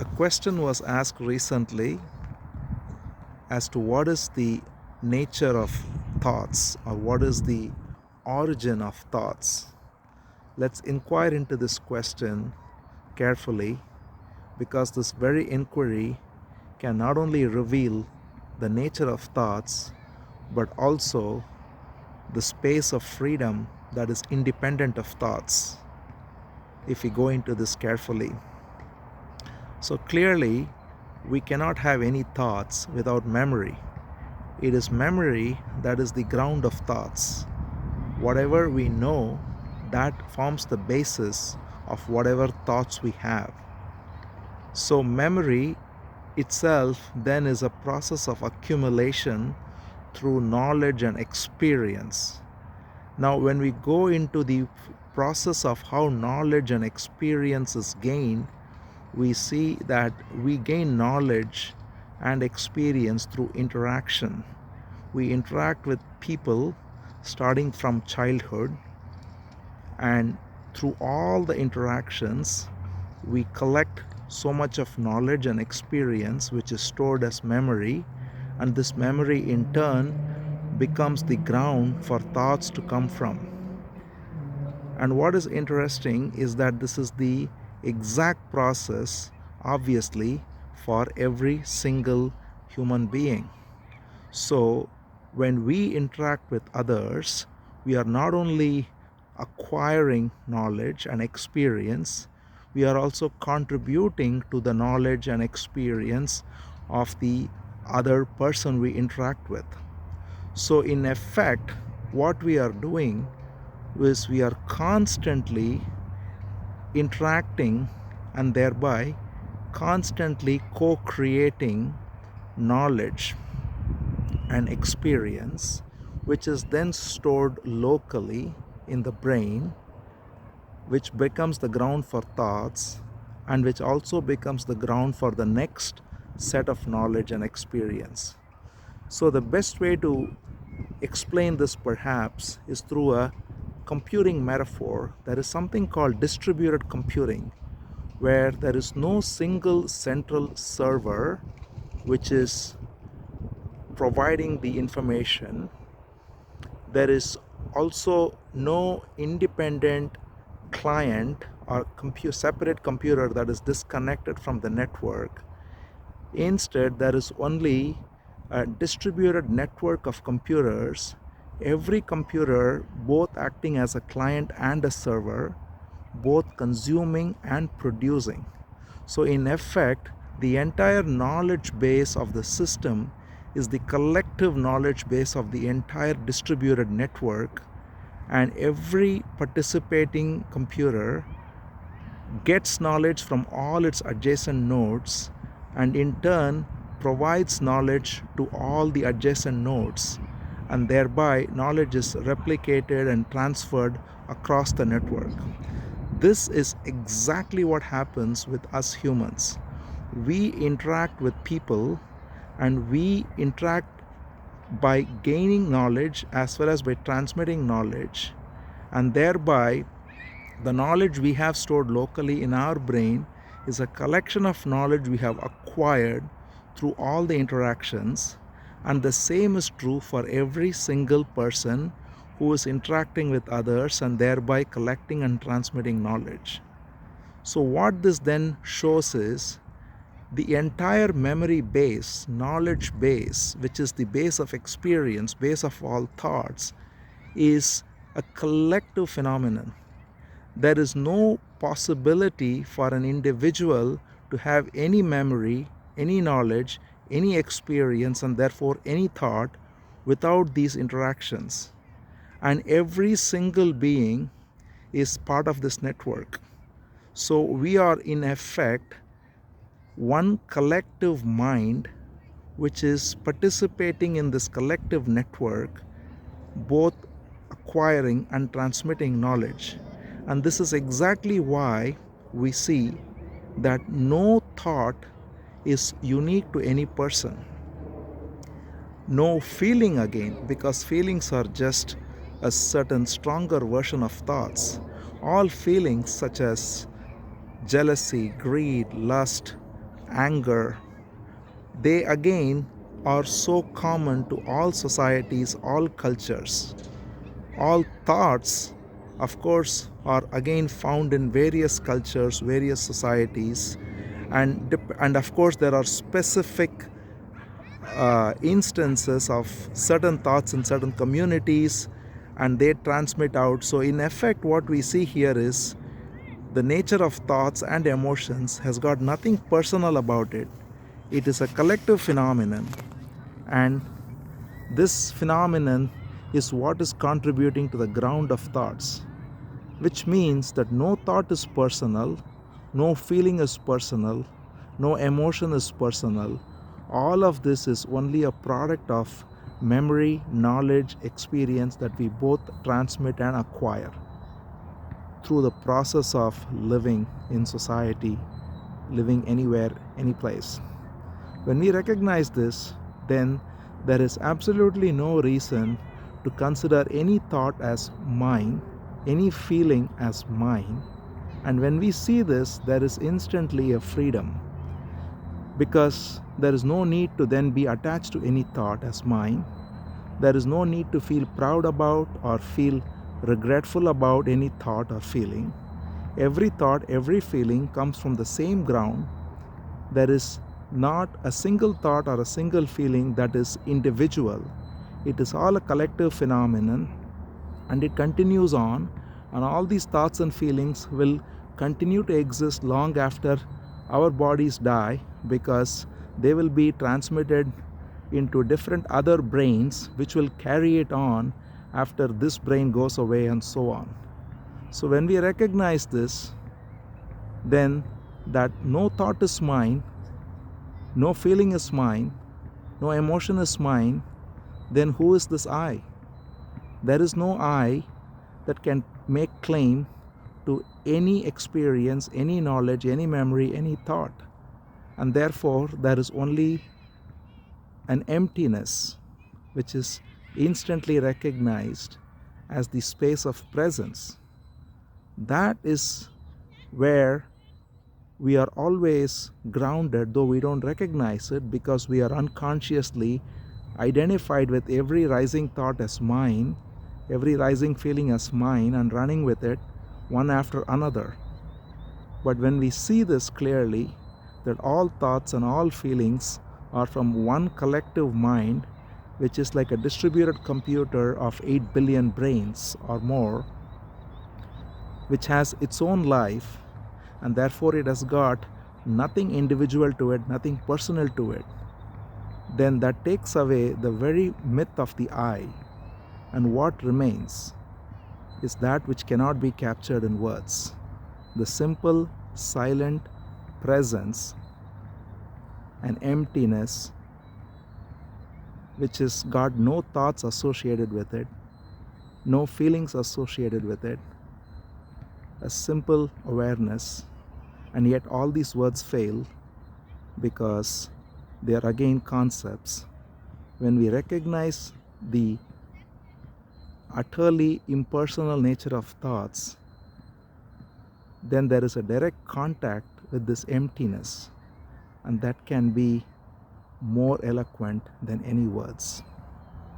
A question was asked recently as to what is the nature of thoughts or what is the origin of thoughts. Let's inquire into this question carefully because this very inquiry can not only reveal the nature of thoughts but also the space of freedom that is independent of thoughts if we go into this carefully. So clearly, we cannot have any thoughts without memory. It is memory that is the ground of thoughts. Whatever we know, that forms the basis of whatever thoughts we have. So memory itself then is a process of accumulation through knowledge and experience. Now, when we go into the process of how knowledge and experience is gained, we see that we gain knowledge and experience through interaction. We interact with people starting from childhood, and through all the interactions, we collect so much of knowledge and experience which is stored as memory, and this memory in turn becomes the ground for thoughts to come from. And what is interesting is that this is the exact process, obviously, for every single human being. So, when we interact with others, we are not only acquiring knowledge and experience, we are also contributing to the knowledge and experience of the other person we interact with. So, in effect, what we are doing is we are constantly interacting and thereby constantly co-creating knowledge and experience, which is then stored locally in the brain, which becomes the ground for thoughts and which also becomes the ground for the next set of knowledge and experience. So the best way to explain this perhaps is through a computing metaphor. There is something called distributed computing, where there is no single central server which is providing the information. There is also no independent client or separate computer that is disconnected from the network. Instead, there is only a distributed network of computers, every computer both acting as a client and a server, both consuming and producing. So in effect, the entire knowledge base of the system is the collective knowledge base of the entire distributed network, and every participating computer gets knowledge from all its adjacent nodes and in turn provides knowledge to all the adjacent nodes, and thereby knowledge is replicated and transferred across the network. This is exactly what happens with us humans. We interact with people and we interact by gaining knowledge as well as by transmitting knowledge, and thereby the knowledge we have stored locally in our brain is a collection of knowledge we have acquired through all the interactions, and the same is true for every single person who is interacting with others and thereby collecting and transmitting knowledge. So what this then shows is the entire memory base, knowledge base, which is the base of experience, base of all thoughts, is a collective phenomenon. There is no possibility for an individual to have any memory, any knowledge, any experience, and therefore any thought without these interactions. And every single being is part of this network. So we are in effect one collective mind which is participating in this collective network, both acquiring and transmitting knowledge. And this is exactly why we see that no thought is unique to any person. No feeling again, because feelings are just a certain stronger version of thoughts. All feelings such as jealousy, greed, lust, anger, they again are so common to all societies, all cultures. All thoughts, of course, are again found in various cultures, various societies, and of course, there are specific instances of certain thoughts in certain communities, and they transmit out. So, in effect, what we see here is the nature of thoughts and emotions has got nothing personal about it. It is a collective phenomenon, and this phenomenon is what is contributing to the ground of thoughts, which means that no thought is personal, no feeling is personal, no emotion is personal. All of this is only a product of memory, knowledge, experience that we both transmit and acquire through the process of living in society, living anywhere, any place. When we recognize this, then there is absolutely no reason to consider any thought as mine, any feeling as mine. And when we see this, there is instantly a freedom, because there is no need to then be attached to any thought as mine. There is no need to feel proud about or feel regretful about any thought or feeling. Every thought, every feeling comes from the same ground. There is not a single thought or a single feeling that is individual. It is all a collective phenomenon, and it continues on, and all these thoughts and feelings will continue to exist long after our bodies die, because they will be transmitted into different other brains which will carry it on after this brain goes away, and so on. So when we recognize this, then that no thought is mine, no feeling is mine, no emotion is mine, then who is this I? There is no I that can make claim to any experience, any knowledge, any memory, any thought. And therefore, there is only an emptiness which is instantly recognized as the space of presence. That is where we are always grounded, though we don't recognize it, because we are unconsciously identified with every rising thought as mine, every rising feeling as mine, and running with it one after another. But when we see this clearly, that all thoughts and all feelings are from one collective mind, which is like a distributed computer of 8 billion brains or more, which has its own life, and therefore it has got nothing individual to it, nothing personal to it, then that takes away the very myth of the I, and what remains is that which cannot be captured in words. The simple, silent presence and emptiness, which has got no thoughts associated with it, no feelings associated with it, a simple awareness. And yet all these words fail because they are again concepts. When we recognize the utterly impersonal nature of thoughts, then there is a direct contact with this emptiness, and that can be more eloquent than any words.